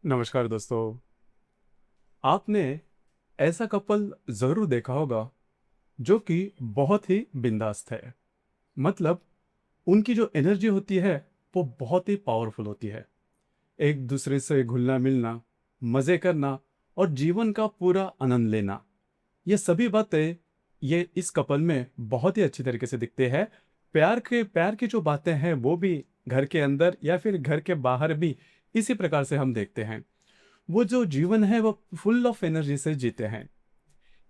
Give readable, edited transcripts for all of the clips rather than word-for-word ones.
नमस्कार दोस्तों। आपने ऐसा कपल ज़रूर देखा होगा जो कि बहुत ही बिंदास है। मतलब उनकी जो एनर्जी होती है वो बहुत ही पावरफुल होती है। एक दूसरे से घुलना मिलना, मज़े करना और जीवन का पूरा आनंद लेना, ये सभी बातें ये इस कपल में बहुत ही अच्छी तरीके से दिखते हैं। प्यार की जो बातें हैं वो भी घर के अंदर या फिर घर के बाहर भी इसी प्रकार से हम देखते हैं। वो जो जीवन है वो फुल ऑफ एनर्जी से जीते हैं।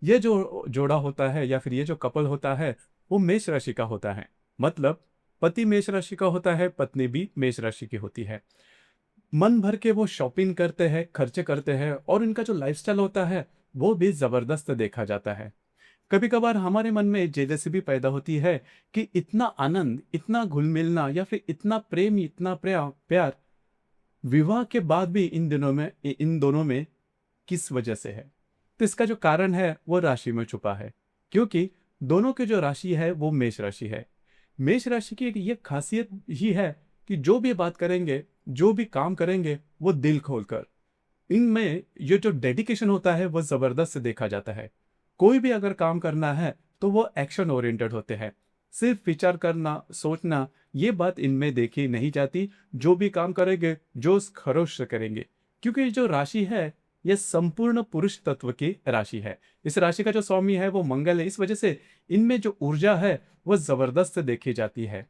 ये जो जोड़ा होता है या फिर ये जो कपल होता है वो मेष राशि का होता है। मतलब पति मेष राशि का होता है, पत्नी भी मेष राशि की होती है। मन भर के वो शॉपिंग करते हैं, खर्चे करते हैं और इनका जो लाइफस्टाइल होता है वो भी जबरदस्त देखा जाता है। कभी कभार हमारे मन में जेलसी भी पैदा होती है कि इतना आनंद, इतना घुल मिलना या फिर इतना प्रेम, इतना प्यार विवाह के बाद भी इन दोनों में किस वजह से है। तो इसका जो कारण है वो राशि में छुपा है। क्योंकि दोनों की जो राशि है वो मेष राशि है। मेष राशि की एक ये खासियत ही है कि जो भी बात करेंगे, जो भी काम करेंगे वो दिल खोलकर। इनमें ये जो डेडिकेशन होता है वो जबरदस्त देखा जाता है। कोई भी अगर काम करना है तो वो एक्शन ओरिएंटेड होते हैं। सिर्फ विचार करना, सोचना, ये बात इनमें देखी नहीं जाती। जो भी काम करेंगे जोश खरोश से करेंगे। क्योंकि ये जो राशि है ये संपूर्ण पुरुष तत्व की राशि है। इस राशि का जो स्वामी है वो मंगल है। इस वजह से इनमें जो ऊर्जा है वो जबरदस्त देखी जाती है।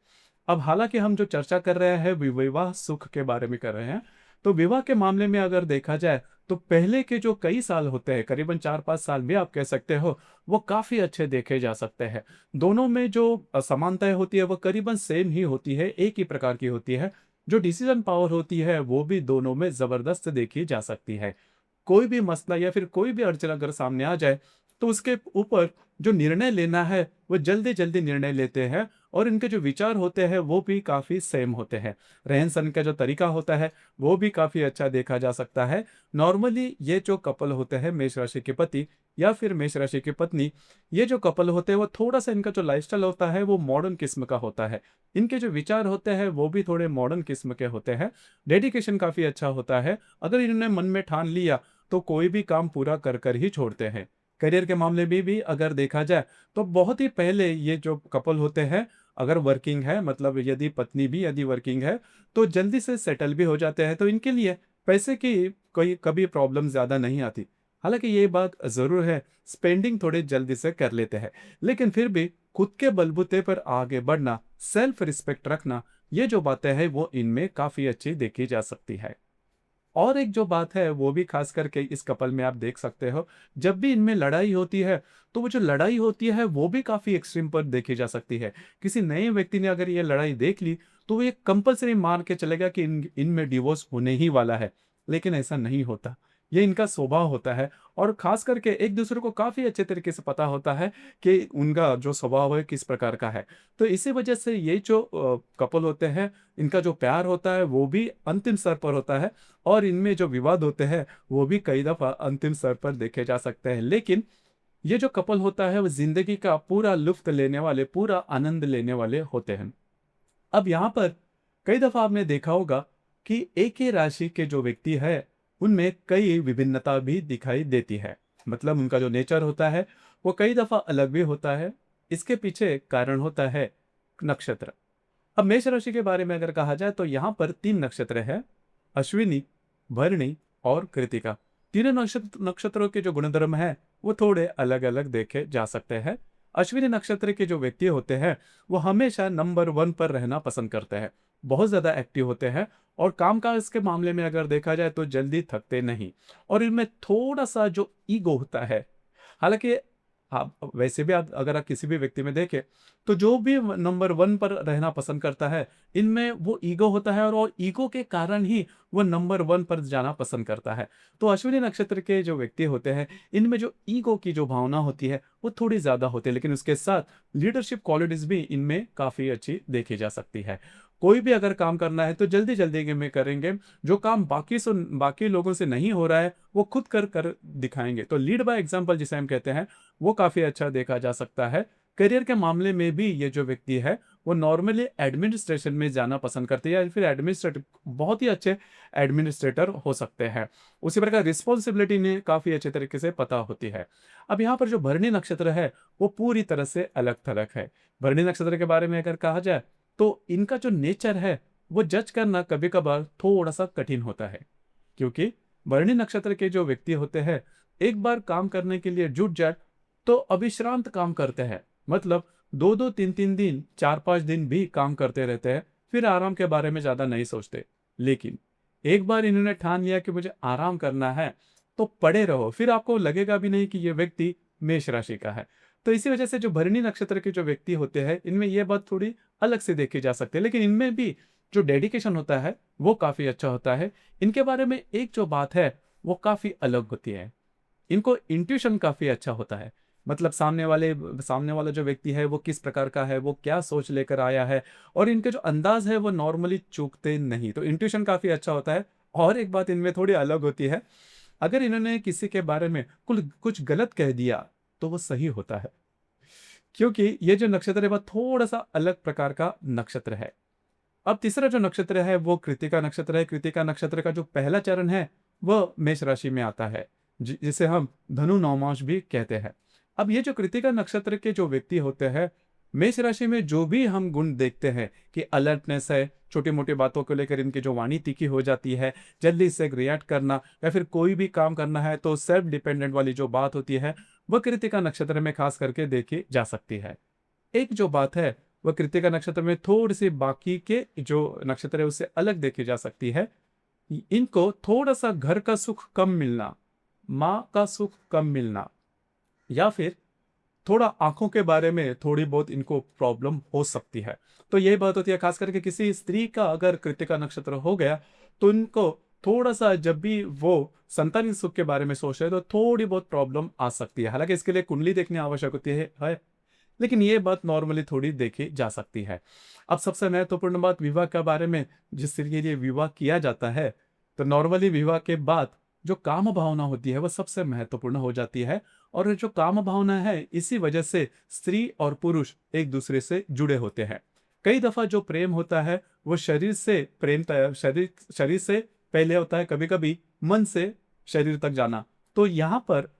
अब हालांकि हम जो चर्चा कर रहे हैं विवाह सुख के बारे में कर रहे हैं। तो विवाह के मामले में अगर देखा जाए तो पहले के जो कई साल होते हैं, करीबन 4-5 साल भी आप कह सकते हो, वो काफी अच्छे देखे जा सकते हैं। दोनों में जो असमानताएं होती है वो करीबन सेम ही होती है, एक ही प्रकार की होती है। जो डिसीजन पावर होती है वो भी दोनों में जबरदस्त देखी जा सकती है। कोई भी मसला या फिर कोई भी अड़चन अगर सामने आ जाए तो उसके ऊपर जो निर्णय लेना है वो जल्दी जल्दी निर्णय लेते हैं। और इनके जो विचार होते हैं वो भी काफी सेम होते हैं। रहन सहन का जो तरीका होता है वो भी काफी अच्छा देखा जा सकता है। नॉर्मली ये जो कपल होते हैं मेष राशि के पति या फिर मेष राशि की पत्नी, ये जो कपल होते हैं वो थोड़ा सा इनका जो लाइफस्टाइल होता है वो मॉडर्न किस्म का होता है। इनके जो विचार होते हैं वो भी थोड़े मॉडर्न किस्म के होते हैं। डेडिकेशन काफी अच्छा होता है। अगर इन्होंने मन में ठान लिया तो कोई भी काम पूरा कर कर ही छोड़ते हैं। करियर के मामले में भी अगर देखा जाए तो बहुत ही पहले ये जो कपल होते हैं, अगर वर्किंग है, मतलब यदि पत्नी भी यदि वर्किंग है, तो जल्दी से सेटल भी हो जाते हैं। तो इनके लिए पैसे की कोई कभी प्रॉब्लम ज़्यादा नहीं आती। हालांकि ये बात ज़रूर है, स्पेंडिंग थोड़ी जल्दी से कर लेते हैं। लेकिन फिर भी खुद के बलबूते पर आगे बढ़ना, सेल्फ रिस्पेक्ट रखना, ये जो बातें हैं वो इनमें काफ़ी अच्छी देखी जा सकती है। और एक जो बात है वो भी खास करके इस कपल में आप देख सकते हो, जब भी इनमें लड़ाई होती है तो वो जो लड़ाई होती है वो भी काफी एक्सट्रीम पर देखी जा सकती है। किसी नए व्यक्ति ने अगर ये लड़ाई देख ली तो वो ये कंपलसरी मान के चलेगा कि इनमें डिवोर्स होने ही वाला है। लेकिन ऐसा नहीं होता। ये इनका स्वभाव होता है। और खास करके एक दूसरे को काफी अच्छे तरीके से पता होता है कि उनका जो स्वभाव है किस प्रकार का है। तो इसी वजह से ये जो कपल होते हैं, इनका जो प्यार होता है वो भी अंतिम स्तर पर होता है। और इनमें जो विवाद होते हैं वो भी कई दफा अंतिम स्तर पर देखे जा सकते हैं। लेकिन ये जो कपल होता है वो जिंदगी का पूरा लुत्फ लेने वाले, पूरा आनंद लेने वाले होते हैं। अब यहाँ पर कई दफा आपने देखा होगा कि एक ही राशि के जो व्यक्ति है उनमें कई विभिन्नता भी दिखाई देती है। मतलब उनका जो नेचर होता है वो कई दफा अलग भी होता है। इसके पीछे कारण होता है नक्षत्र। अब मेष राशि के बारे में अगर कहा जाए तो यहाँ पर 3 नक्षत्र है, अश्विनी, भरणी और कृतिका। तीनों नक्षत्रों के जो गुणधर्म है वो थोड़े अलग अलग देखे जा सकते हैं। अश्विनी नक्षत्र के जो व्यक्ति होते हैं वो हमेशा नंबर 1 पर रहना पसंद करते हैं। बहुत ज्यादा एक्टिव होते हैं। और कामकाज के मामले में अगर देखा जाए तो जल्दी थकते नहीं। और इनमें थोड़ा सा जो ईगो होता है। हालांकि आप वैसे भी आप अगर आप किसी भी व्यक्ति में देखें तो जो भी नंबर 1 पर रहना पसंद करता है, इनमें वो ईगो होता है और वो ईगो के कारण ही वो नंबर 1 पर जाना पसंद करता है। तो अश्विनी नक्षत्र के जो व्यक्ति होते हैं इनमें जो ईगो की जो भावना होती है वो थोड़ी ज्यादा होती है। लेकिन उसके साथ लीडरशिप क्वालिटीज भी इनमें काफी अच्छी देखी जा सकती है। कोई भी अगर काम करना है तो जल्दी जल्दी में करेंगे। जो काम बाकी लोगों से नहीं हो रहा है वो खुद कर कर दिखाएंगे। तो लीड बाय एग्जाम्पल जिसे हम कहते हैं वो काफी अच्छा देखा जा सकता है। करियर के मामले में भी ये जो व्यक्ति है वो नॉर्मली एडमिनिस्ट्रेशन में जाना पसंद करते हैं या फिर एडमिनिस्ट्रेटिव बहुत ही अच्छे एडमिनिस्ट्रेटर हो सकते हैं। उसी प्रकार रिस्पॉन्सिबिलिटी इन्हें काफ़ी अच्छे तरीके से पता होती है। अब यहाँ पर जो भरणी नक्षत्र है वो पूरी तरह से अलग थलग है। भरणी नक्षत्र के बारे में अगर कहा जाए तो इनका जो नेचर है वो जज करना कभी कभार थोड़ा सा कठिन होता है, क्योंकि भरणी नक्षत्र के जो व्यक्ति होते हैं एक बार काम करने के लिए जुट जाए तो अविश्रांत काम करते हैं। मतलब 2-2 3-3 दिन 4-5 दिन भी काम करते रहते हैं, फिर आराम के बारे में ज्यादा नहीं सोचते। लेकिन एक बार इन्होंने ठान लिया कि मुझे आराम करना है तो पड़े रहो, फिर आपको लगेगा भी नहीं कि ये व्यक्ति मेष राशि का है। तो इसी वजह से जो भरणी नक्षत्र के जो व्यक्ति होते हैं इनमें यह बात थोड़ी अलग से देखी जा सकती है, लेकिन इनमें भी जो डेडिकेशन होता है वो काफी अच्छा होता है। इनके बारे में एक जो बात है वो काफी अलग होती है। इनको इंट्यूशन काफी अच्छा होता है। मतलब सामने वाला जो व्यक्ति है वो किस प्रकार का है, वो क्या सोच लेकर आया है, और इनके जो अंदाज है वो नॉर्मली चूकते नहीं, तो इंट्यूशन काफी अच्छा होता है। और एक बात इनमें थोड़ी अलग होती है, अगर इन्होंने किसी के बारे में कुल कुछ गलत कह दिया तो वो सही होता है, क्योंकि ये जो नक्षत्र है वह थोड़ा सा अलग प्रकार का नक्षत्र है। अब तीसरा जो नक्षत्र है वो कृतिका नक्षत्र है। कृतिका नक्षत्र का जो पहला चरण है वह मेष राशि में आता है, जिसे हम धनु नवमास भी कहते हैं। अब ये जो कृतिका नक्षत्र के जो व्यक्ति होते हैं, मेष राशि में जो भी हम गुण देखते हैं कि अलर्टनेस है, छोटी मोटी बातों को लेकर इनकी जो वाणी तीखी हो जाती है, जल्दी से रिएक्ट करना, या फिर कोई भी काम करना है तो सेल्फ डिपेंडेंट वाली जो बात होती है वह कृतिका नक्षत्र में खास करके देखी जा सकती है। एक जो बात है वह कृतिका नक्षत्र में थोड़ी सी बाकी के जो नक्षत्र है उससे अलग देखी जा सकती है। इनको थोड़ा सा घर का सुख कम मिलना, माँ का सुख कम मिलना, या फिर थोड़ा आंखों के बारे में थोड़ी बहुत इनको प्रॉब्लम हो सकती है। तो यही बात होती है, खास करके किसी स्त्री का अगर कृतिका नक्षत्र हो गया तो इनको थोड़ा सा जब भी वो संतान सुख के बारे में सोच रहे तो थोड़ी बहुत प्रॉब्लम आ सकती है। हालांकि इसके लिए कुंडली देखनी आवश्यक होती है, लेकिन ये बात नॉर्मली थोड़ी देखी जा सकती है। अब सबसे महत्वपूर्ण बात विवाह के बारे में, जिसके लिए विवाह किया जाता है, तो नॉर्मली विवाह के बाद जो काम भावना होती है वह सबसे महत्वपूर्ण हो जाती है। और जो काम भावना है इसी वजह से स्त्री और पुरुष एक दूसरे से जुड़े होते हैं। कई दफा जो प्रेम होता है वो शरीर से प्रेम शरीर शरीर से पहले होता है, कभी कभी मन से शरीर तक जाना। तो यहाँ पर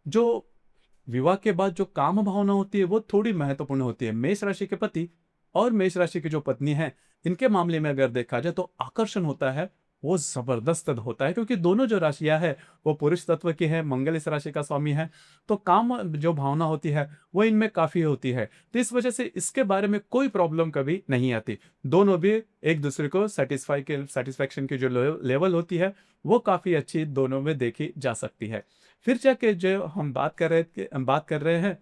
जो विवाह के बाद जो काम भावना होती है वो थोड़ी महत्वपूर्ण होती है। मेष राशि के पति और मेष राशि की जो पत्नी है, इनके मामले में अगर देखा जाए तो आकर्षण होता है वो जबरदस्त होता है, क्योंकि दोनों जो राशियां है वो पुरुष तत्व की है, मंगल इस राशि का स्वामी है। तो काम जो भावना होती है वो इनमें काफी होती है, तो इस वजह से इसके बारे में कोई प्रॉब्लम कभी नहीं आती। दोनों भी एक दूसरे को सेटिस्फैक्शन की जो लेवल होती है वो काफी अच्छी दोनों में देखी जा सकती है। फिर जाके जो हम बात कर रहे हैं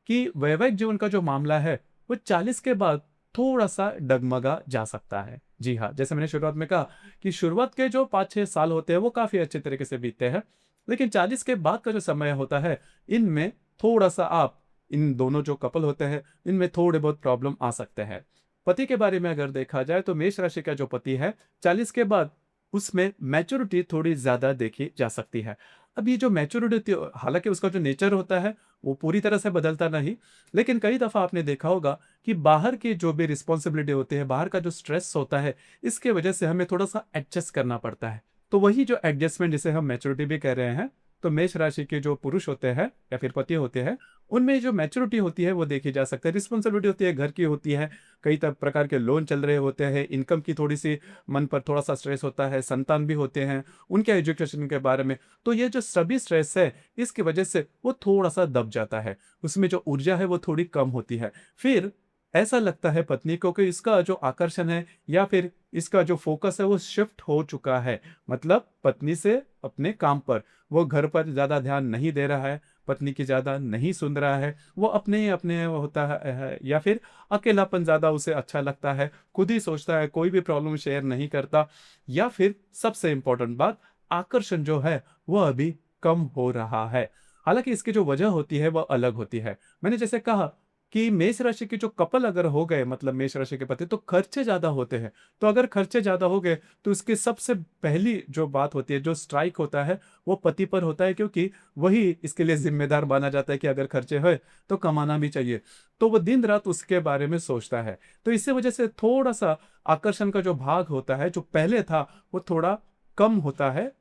कि वैवाहिक जीवन का जो मामला है वो 40 के बाद थोड़ा सा डगमगा जा सकता है। जी हाँ, जैसे मैंने शुरुआत में कहा कि शुरुआत के जो 5-6 साल होते हैं वो काफी अच्छे तरीके से बीतते हैं, लेकिन 40 के बाद का जो समय होता है इनमें थोड़ा सा आप इन दोनों जो कपल होते हैं इनमें थोड़े बहुत प्रॉब्लम आ सकते हैं। पति के बारे में अगर देखा जाए तो मेष राशि का जो पति है 40 के बाद उसमें मैच्योरिटी थोड़ी ज्यादा देखी जा सकती है। अब ये जो मैच्योरिटी, हालांकि उसका जो नेचर होता है वो पूरी तरह से बदलता नहीं, लेकिन कई दफा आपने देखा होगा कि बाहर की जो भी रिस्पॉन्सिबिलिटी होती है, बाहर का जो स्ट्रेस होता है, इसके वजह से हमें थोड़ा सा एडजस्ट करना पड़ता है। तो वही जो एडजस्टमेंट जिसे हम मैच्योरिटी भी कह रहे हैं, तो मेष राशि के जो पुरुष होते हैं या फिर पति होते हैं उनमें जो मैच्योरिटी होती है वो देखी जा सकती है। रिस्पॉन्सिबिलिटी होती है, घर की होती है, कई प्रकार के लोन चल रहे होते हैं, इनकम की थोड़ी सी मन पर थोड़ा सा स्ट्रेस होता है, संतान भी होते हैं, उनके एजुकेशन के बारे में। तो ये जो सभी स्ट्रेस है इसकी वजह से वो थोड़ा सा दब जाता है, उसमें जो ऊर्जा है वो थोड़ी कम होती है। फिर ऐसा लगता है पत्नी को कि इसका जो आकर्षण है या फिर इसका जो फोकस है वो शिफ्ट हो चुका है। मतलब पत्नी से अपने काम पर, वो घर पर ज्यादा ध्यान नहीं दे रहा है, पत्नी की ज्यादा नहीं सुन रहा है, वो अपने ही अपने होता है, या फिर अकेलापन ज्यादा उसे अच्छा लगता है, खुद ही सोचता है, कोई भी प्रॉब्लम शेयर नहीं करता। या फिर सबसे इंपॉर्टेंट बात, आकर्षण जो है वो अभी कम हो रहा है। हालांकि इसकी जो वजह होती है वह अलग होती है। मैंने जैसे कहा कि मेष राशि के जो कपल अगर हो गए, मतलब मेष राशि के पति, तो खर्चे ज़्यादा होते हैं। तो अगर खर्चे ज़्यादा हो गए तो इसकी सबसे पहली जो बात होती है, जो स्ट्राइक होता है, वो पति पर होता है, क्योंकि वही इसके लिए ज़िम्मेदार माना जाता है कि अगर खर्चे हैं तो कमाना भी चाहिए। तो वो दिन-रात उसके बारे में सोचता है। तो इसी वजह से थोड़ा-सा आकर्षण का जो भाग होता है, जो पहले था, वो थोड़ा कम होता है।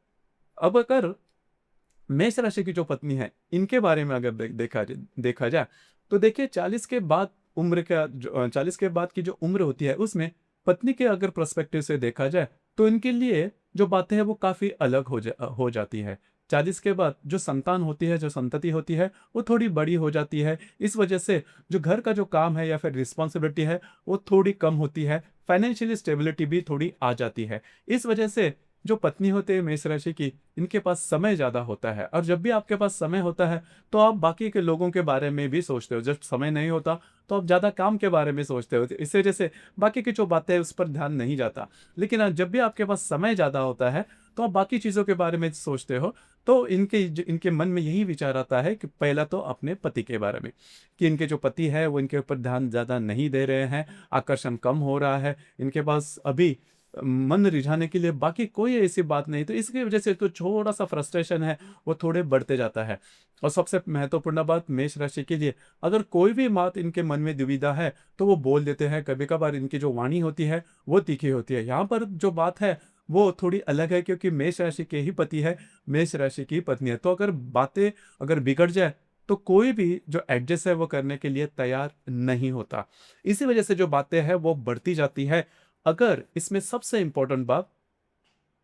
अब अगर मेष राशि की जो पत्नी है, इनके बारे में अगर देखा जाए, तो देखिए 40 के बाद 40 के बाद की जो उम्र होती है, उसमें पत्नी के अगर पर्सपेक्टिव से देखा जाए, तो इनके लिए जो बातें हैं वो काफ़ी अलग हो जाती है। 40 के बाद जो संतान होती है, जो संतति होती है, वो थोड़ी बड़ी हो जाती है। इस वजह से जो घर का जो काम है या फिर रिस्पॉन्सिबिलिटी है, वो थोड़ी कम होती है। फाइनेंशियली स्टेबिलिटी भी थोड़ी आ जाती है। इस वजह से जो पत्नी होते हैं मेष राशि की, इनके पास समय ज़्यादा होता है, और जब भी आपके पास समय होता है तो आप बाकी के लोगों के बारे में भी सोचते हो। जब समय नहीं होता तो आप ज़्यादा काम के बारे में सोचते हो, इस वजह से बाकी की जो बातें हैं उस पर ध्यान नहीं जाता। लेकिन जब भी आपके पास समय ज़्यादा होता है तो आप बाकी चीज़ों के बारे में सोचते हो। तो इनके मन में यही विचार आता है कि पहला तो अपने पति के बारे में, कि इनके जो पति है वो इनके ऊपर ध्यान ज़्यादा नहीं दे रहे हैं, आकर्षण कम हो रहा है, इनके पास अभी मन रिझाने के लिए बाकी कोई ऐसी बात नहीं। तो इसकी वजह से तो थोड़ा-सा फ्रस्ट्रेशन है, वो थोड़े बढ़ते जाता है। और सबसे महत्वपूर्ण बात मेष राशि के लिए, अगर कोई भी बात इनके मन में दुविधा है, तो वो बोल देते हैं। कभी-कभार इनकी जो वाणी होती है, वो तीखी होती है। यहाँ पर जो बात है, वो थोड़ी अलग है, क्योंकि मेष राशि के ही पति है, मेष राशि की पत्नी है। तो अगर बातें अगर बिगड़ जाए, तो कोई भी जो एडजस्ट है, वो करने के लिए तैयार नहीं होता। इसी वजह से जो बातें हैं, वो बढ़ती जाती है। अगर इसमें सबसे इम्पोर्टेंट बात,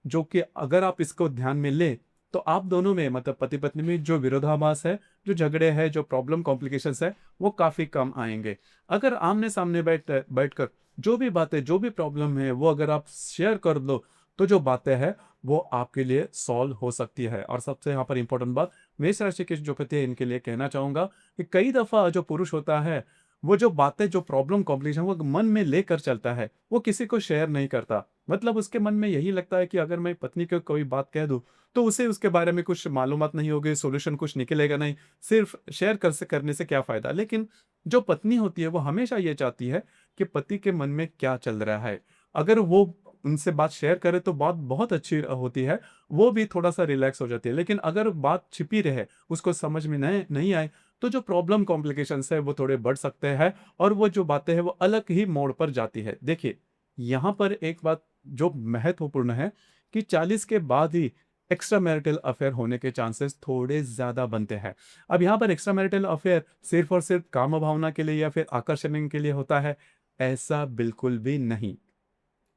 जो कि अगर आप इसको ध्यान में लें, तो आप दोनों में, मतलब पति-पत्नी में जो विरोधाभास है, जो झगड़े हैं, जो प्रॉब्लम कॉम्प्लिकेशंस है, वो काफ़ी कम आएँगे। अगर आमने-सामने बैठकर जो भी बातें, जो भी प्रॉब्लम है, वो अगर आप शेयर कर दो, तो जो बातें हैं, वो आपके लिए सॉल्व हो सकती है। और सबसे यहाँ पर इम्पोर्टेंट बात, मेष राशि के जो पति हैं, इनके लिए कहना चाहूँगा कि कई दफ़ा जो पुरुष होता है, वो जो बातें, जो प्रॉब्लम कॉम्प्लिकेशन वो मन में लेकर चलता है, वो किसी को शेयर नहीं करता। मतलब उसके मन में यही लगता है कि अगर मैं पत्नी को कोई बात कह दूँ, तो उसे उसके बारे में कुछ मालूमात नहीं होगी, सॉल्यूशन कुछ निकलेगा नहीं, सिर्फ़ शेयर करने से क्या फ़ायदा? लेकिन जो पत्नी होती है, वो हमेशा ये चाहती है कि पति के मन में क्या चल रहा है। अगर वो उनसे बात शेयर करे तो बात बहुत अच्छी होती है, वो भी थोड़ा-सा रिलैक्स हो जाती है। लेकिन अगर बात छिपी रहे, उसको समझ में नहीं आए, तो जो प्रॉब्लम कॉम्प्लिकेशंस है, वो थोड़े बढ़ सकते हैं, और वो जो बातें हैं, वो अलग ही मोड़ पर जाती है। देखिए, यहाँ पर एक बात जो महत्वपूर्ण है, कि 40 के बाद ही एक्स्ट्रा मैरिटल अफेयर होने के चांसेस थोड़े ज़्यादा बनते हैं। अब यहाँ पर एक्स्ट्रा मैरिटल अफेयर सिर्फ़ और सिर्फ़ काम भावना के लिए या फिर आकर्षण के लिए होता है, ऐसा बिल्कुल भी नहीं।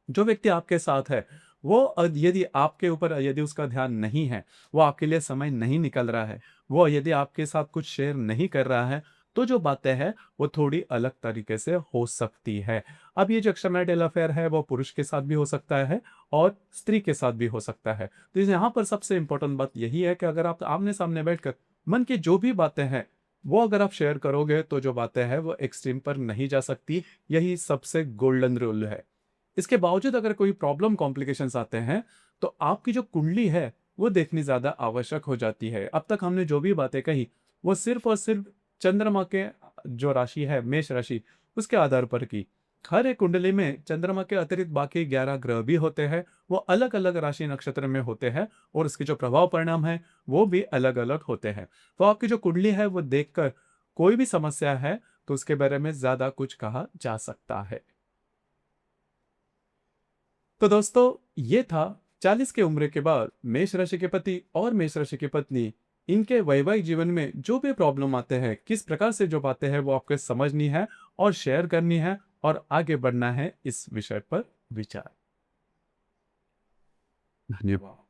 जो व्यक्ति आपके साथ है, वो यदि आपके ऊपर यदि उसका ध्यान नहीं है, वो आपके लिए समय नहीं निकल रहा है, वो यदि आपके साथ कुछ शेयर नहीं कर रहा है, तो जो बातें हैं, वो थोड़ी अलग तरीके से हो सकती है। अब ये जो एक्स्ट्रामैरिटल अफेयर है, वो पुरुष के साथ भी हो सकता है और स्त्री के साथ भी हो सकता है। तो यहाँ पर सबसे इम्पोर्टेंट बात यही है कि अगर आप आमने-सामने बैठकर मन की जो भी बातें हैं, वो अगर आप शेयर करोगे, तो जो बातें हैं, वो एक्सट्रीम पर नहीं जा सकती। यही सबसे गोल्डन रूल है। इसके बावजूद अगर कोई प्रॉब्लम कॉम्प्लिकेशंस आते हैं, तो आपकी जो कुंडली है, वो देखनी ज़्यादा आवश्यक हो जाती है। अब तक हमने जो भी बातें कही, वो सिर्फ़ और सिर्फ़ चंद्रमा के जो राशि है, मेष राशि, उसके आधार पर की। हर एक कुंडली में चंद्रमा के अतिरिक्त बाकी 11 ग्रह भी होते हैं, वो अलग-अलग राशि नक्षत्र में होते हैं, और उसके जो प्रभाव परिणाम हैं, वो भी अलग-अलग होते हैं। तो आपकी जो कुंडली है, वो देखकर कोई भी समस्या है, तो उसके बारे में ज़्यादा कुछ कहा जा सकता है। तो दोस्तों, ये था 40 की उम्र के बाद मेष राशि के पति और मेष राशि की पत्नी, इनके वैवाहिक जीवन में जो भी प्रॉब्लम आते हैं, किस प्रकार से जो बातें हैं, वो आपको समझनी है और शेयर करनी है, और आगे बढ़ना है इस विषय पर विचार। धन्यवाद।